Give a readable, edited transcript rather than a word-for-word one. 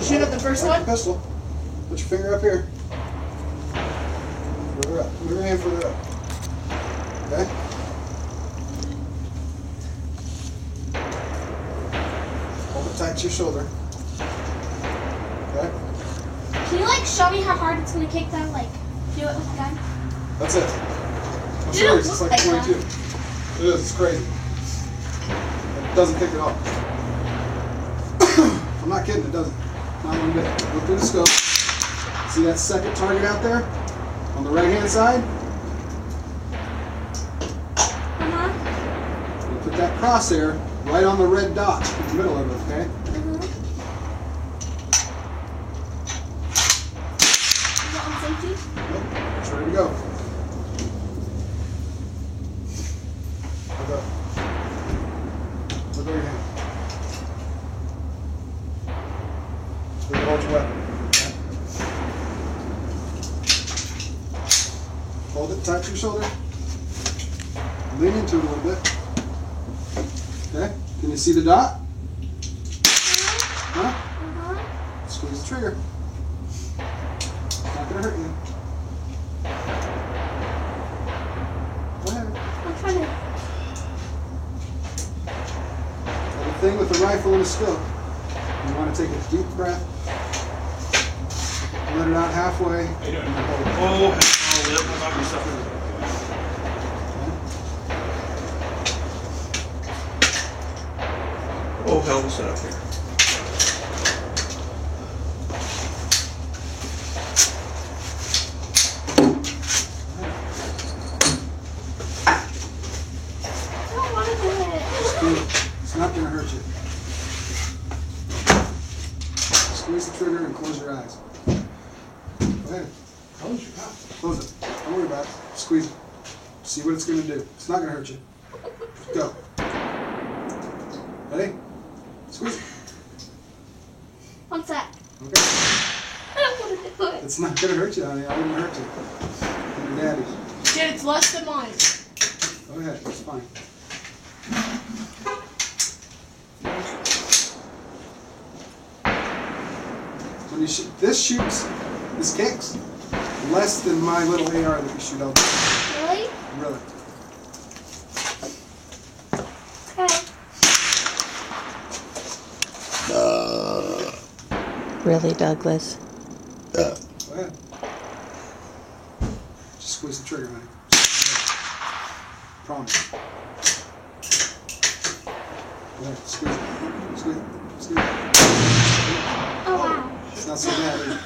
Shoot at the first one? Pistol. Put your finger up here. Further up. Move your hand further up. Okay? Hold it tight to your shoulder. Okay? Can you like show me how hard it's gonna kick them? Like, do it with the gun? That's it. I'm serious. It's like 22. It is. It's crazy. It doesn't kick at all. I'm not kidding. It doesn't. Not one bit. Look through the scope. See that second target out there? On the right-hand side? You put that crosshair right on the red dot in the middle of it, okay? Is that on safety? Nope. It's ready to go. Look up. Look over your hand. Look at hold your weapon. Hold it tight to your shoulder. Lean into it a little bit. Okay? Can you see the dot? Huh? Squeeze the trigger. It's not going to hurt you. Go ahead. I'm trying to. The thing with the rifle and the scope, you want to take a deep breath, let it out halfway. How you doing? Oh, lip, I'm not suffering. Oh, hell of a setup here. I don't want to do it. Just do it. It's not going to hurt you. Squeeze the trigger and close your eyes. Go ahead. Close your mouth. Close it. Don't worry about it. Squeeze it. See what it's going to do. It's not going to hurt you. Go. Ready? Squeeze it. One sec. Okay. I don't want to do it. It's not going to hurt you, honey. I wouldn't hurt you. Your daddy. Dude, it's less than mine. Go ahead. It's fine. When you shoot, this kicks less than my little AR that you shoot out there. Really? Really. Okay. Really, Douglas? Go ahead. Just squeeze the trigger, honey. Promise. Go ahead. Squeeze it. Squeeze it. Squeeze it. Oh wow. It's not so bad, is it?